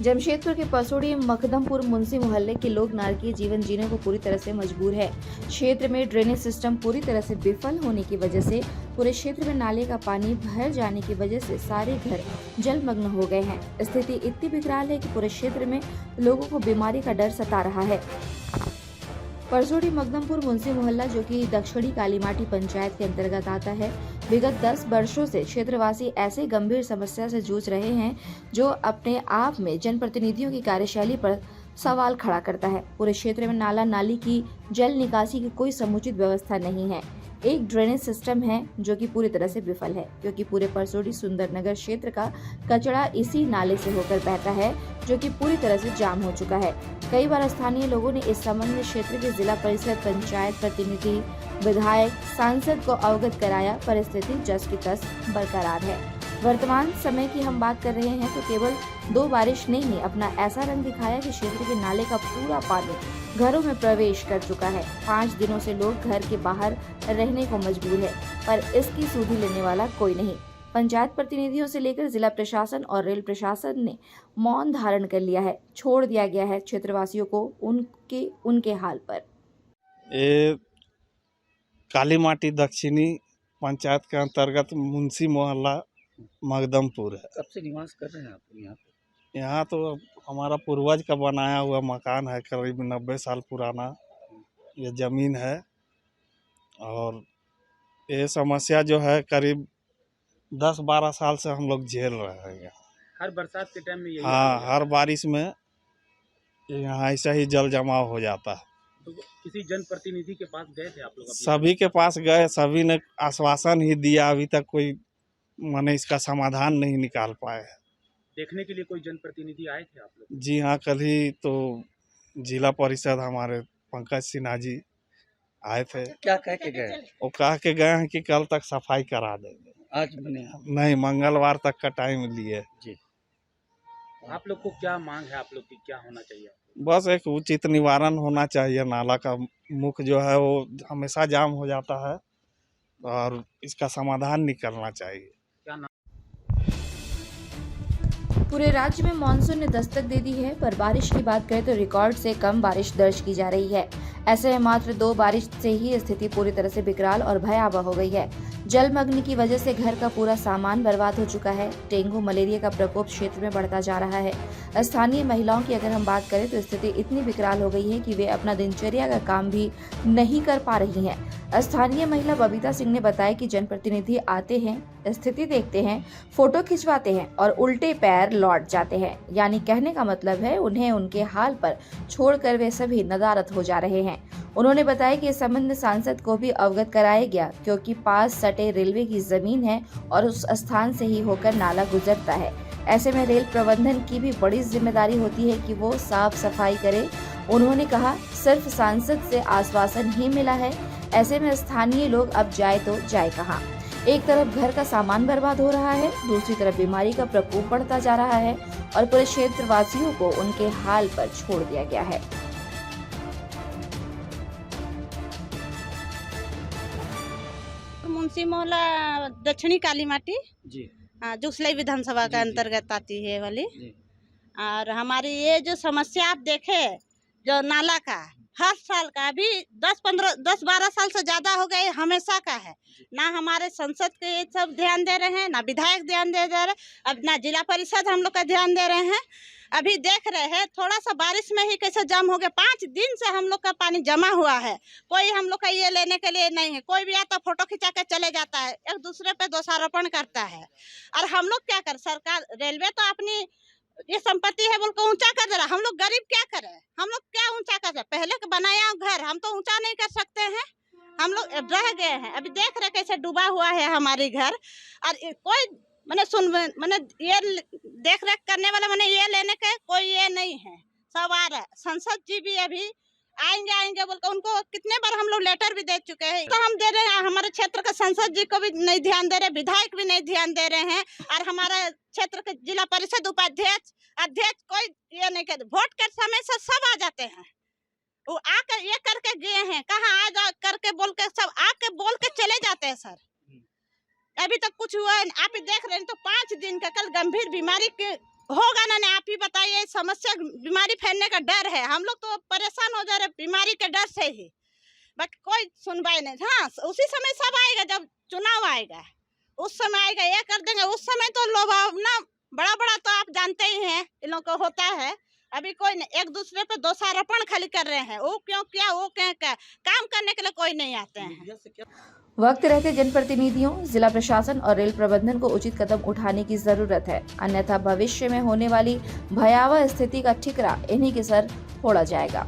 जमशेदपुर के पसोड़ी मखदमपुर मुंशी मोहल्ले के लोग नारकीय जीवन जीने को पूरी तरह से मजबूर है। क्षेत्र में ड्रेनेज सिस्टम पूरी तरह से विफल होने की वजह से पूरे क्षेत्र में नाले का पानी भर जाने की वजह से सारे घर जलमग्न हो गए हैं। स्थिति इतनी विकराल है कि पूरे क्षेत्र में लोगों को बीमारी का डर सता रहा है। परसोड़ी मखदमपुर मुंशी मोहल्ला, जो कि दक्षिणी कालीमाटी पंचायत के अंतर्गत आता है, विगत 10 वर्षों से क्षेत्रवासी ऐसे गंभीर समस्या से जूझ रहे हैं जो अपने आप में जनप्रतिनिधियों की कार्यशैली पर सवाल खड़ा करता है। पूरे क्षेत्र में नाला नाली की जल निकासी की कोई समुचित व्यवस्था नहीं है। एक ड्रेनेज सिस्टम है जो कि पूरी तरह से विफल है, क्योंकि पूरे परसोड़ी सुंदरनगर क्षेत्र का कचरा इसी नाले से होकर बहता है, जो कि पूरी तरह से जाम हो चुका है। कई बार स्थानीय लोगों ने इस संबंध में क्षेत्र के जिला परिषद, पंचायत प्रतिनिधि, विधायक, सांसद को अवगत कराया, पर स्थिति जस की तस बरकरार है। वर्तमान समय की हम बात कर रहे हैं तो केवल 2 बारिश ने ही अपना ऐसा रंग दिखाया कि क्षेत्र के नाले का पूरा पानी घरों में प्रवेश कर चुका है। 5 दिनों से लोग घर के बाहर रहने को मजबूर है, पर इसकी सुधि लेने वाला कोई नहीं। पंचायत प्रतिनिधियों से लेकर जिला प्रशासन और रेल प्रशासन ने मौन धारण कर लिया है। छोड़ दिया गया है क्षेत्रवासियों को उनके हाल पर। ये कालीमाटी दक्षिणी पंचायत के अंतर्गत मुंशी मोहल्ला मखदमपुर है। कब से निवास कर रहे हैं आप यहाँ पे? यहाँ तो हमारा पूर्वज का बनाया हुआ मकान है, करीब 90 साल पुराना ये ज़मीन है। और ये समस्या जो है करीब 10-12 साल से हम लोग झेल रहे हैं। हर बरसात के टाइम में यही हाँ, हर बारिश में यहाँ ऐसा ही जल जमाव हो जाता है। तो किसी जनप्रतिनिधि के पास गए थे आप लोग? सभी के पास गए, सभी ने आश्वासन ही दिया, अभी तक कोई माने इसका समाधान नहीं निकाल पाए। देखने के लिए कोई जनप्रतिनिधि आए थे आप लोग? जी हाँ, कल ही तो जिला परिषद हमारे पंकज सिन्हा जी आए थे। क्या कह के गए? वो कह के गए हैं कि कल तक सफाई करा देंगे। आज बने नहीं, मंगलवार तक का टाइम लिए। जी। आप लोग को क्या मांग है? आप लोग की क्या होना चाहिए? बस एक उचित निवारण होना चाहिए। नाला का मुख जो है वो हमेशा जाम हो जाता है और इसका समाधान निकलना चाहिए। क्या नाम? पूरे राज्य में मानसून ने दस्तक दे दी है, पर बारिश की बात करें तो रिकॉर्ड से कम बारिश दर्ज की जा रही है। ऐसे में मात्र 2 बारिश से ही स्थिति पूरी तरह से विकराल और भयावह हो गई है। जलमग्न की वजह से घर का पूरा सामान बर्बाद हो चुका है। डेंगू मलेरिया का प्रकोप क्षेत्र में बढ़ता जा रहा है। स्थानीय महिलाओं की अगर हम बात करें तो स्थिति इतनी विकराल हो गई है कि वे अपना दिनचर्या का काम भी नहीं कर पा रही हैं। स्थानीय महिला बबीता सिंह ने बताया कि जनप्रतिनिधि आते हैं, स्थिति देखते हैं, फोटो खिंचवाते हैं और उल्टे पैर लौट जाते हैं। यानी कहने का मतलब है उन्हें उनके हाल पर छोड़कर वे सभी नदारद हो जा रहे हैं। उन्होंने बताया कि इस संबंध में सांसद को भी अवगत कराया गया, क्योंकि पास सटे रेलवे की जमीन है और उस स्थान से ही होकर नाला गुजरता है। ऐसे में रेल प्रबंधन की भी बड़ी जिम्मेदारी होती है कि वो साफ सफाई करे। उन्होंने कहा सिर्फ सांसद से आश्वासन ही मिला है, ऐसे में स्थानीय लोग अब जाए तो जाए कहाँ। एक तरफ घर का सामान बर्बाद हो रहा है, दूसरी तरफ बीमारी का प्रकोप बढ़ता जा रहा है और पूरे क्षेत्रवासियों को उनके हाल पर छोड़ दिया गया है। मुंशी मोहल्ला दक्षिणी कालीमाटी जी। जुगसलाई विधानसभा के अंतर्गत आती है वाली। और हमारी ये जो समस्या आप देखे जो नाला का हर साल का अभी 10-12 साल से ज्यादा हो गए, हमेशा का है। ना हमारे संसद के ये सब ध्यान दे रहे हैं, ना विधायक ध्यान दे रहे, अब ना जिला परिषद हम लोग का ध्यान दे रहे हैं। अभी देख रहे हैं थोड़ा सा बारिश में ही कैसे जाम हो गया। 5 दिन से हम लोग का पानी जमा हुआ है, कोई हम लोग का ये लेने के लिए नहीं है। कोई भी आता फोटो खिंचा के चले जाता है, एक दूसरे पे दोषारोपण करता है। और हम लोग क्या कर, सरकार रेलवे तो अपनी ये संपत्ति है बोल के ऊंचा कर दे रहा, हम लोग गरीब क्या करें? हम लोग क्या ऊंचा कर सकते? पहले का बनाया घर हम तो ऊंचा नहीं कर सकते हैं। हम लोग रह गए हैं, अभी देख रहे कैसे डूबा हुआ है हमारी घर। और कोई मैंने ये देख रेख करने वाला मैंने ये लेने के कोई ये नहीं है। सब आ रहा है, संसद जी भी अभी आएंगे बोल के उनको कितने बार हम लोग लेटर भी दे चुके हैं। तो हम दे रहे हैं, हमारे क्षेत्र के संसद जी को भी नहीं ध्यान दे रहे, विधायक भी नहीं ध्यान दे रहे हैं। और हमारा क्षेत्र के जिला परिषद उपाध्यक्ष अध्यक्ष कोई ये नहीं कहते। वोट के समय से सब आ जाते हैं, वो आकर ये करके गए हैं, कहाँ आ जा करके बोल के सब आके बोल के चले जाते हैं। सर अभी तक कुछ हुआ है आप ही देख रहे हैं। तो 5 दिन का कल गंभीर बीमारी के होगा ना नहीं, आप ही बताइए। समस्या बीमारी फैलने का डर है, हम लोग तो परेशान हो जा रहे बीमारी के डर से ही। बाकी कोई सुनवाई नहीं। हाँ, उसी समय सब आएगा जब चुनाव आएगा, उस समय आएगा, ये कर देंगे। उस समय तो लोग ना बड़ा बड़ा तो आप जानते ही हैं इन लोगों को होता है। अभी कोई नहीं, एक दूसरे पे दोषारोपण खाली कर रहे हैं, वो क्यों किया, वो क्या क्या, काम करने के लिए कोई नहीं आते हैं। वक्त रहते जनप्रतिनिधियों, जिला प्रशासन और रेल प्रबंधन को उचित कदम उठाने की जरूरत है, अन्यथा भविष्य में होने वाली भयावह स्थिति का ठिकरा इन्हीं के सर फोड़ा जाएगा।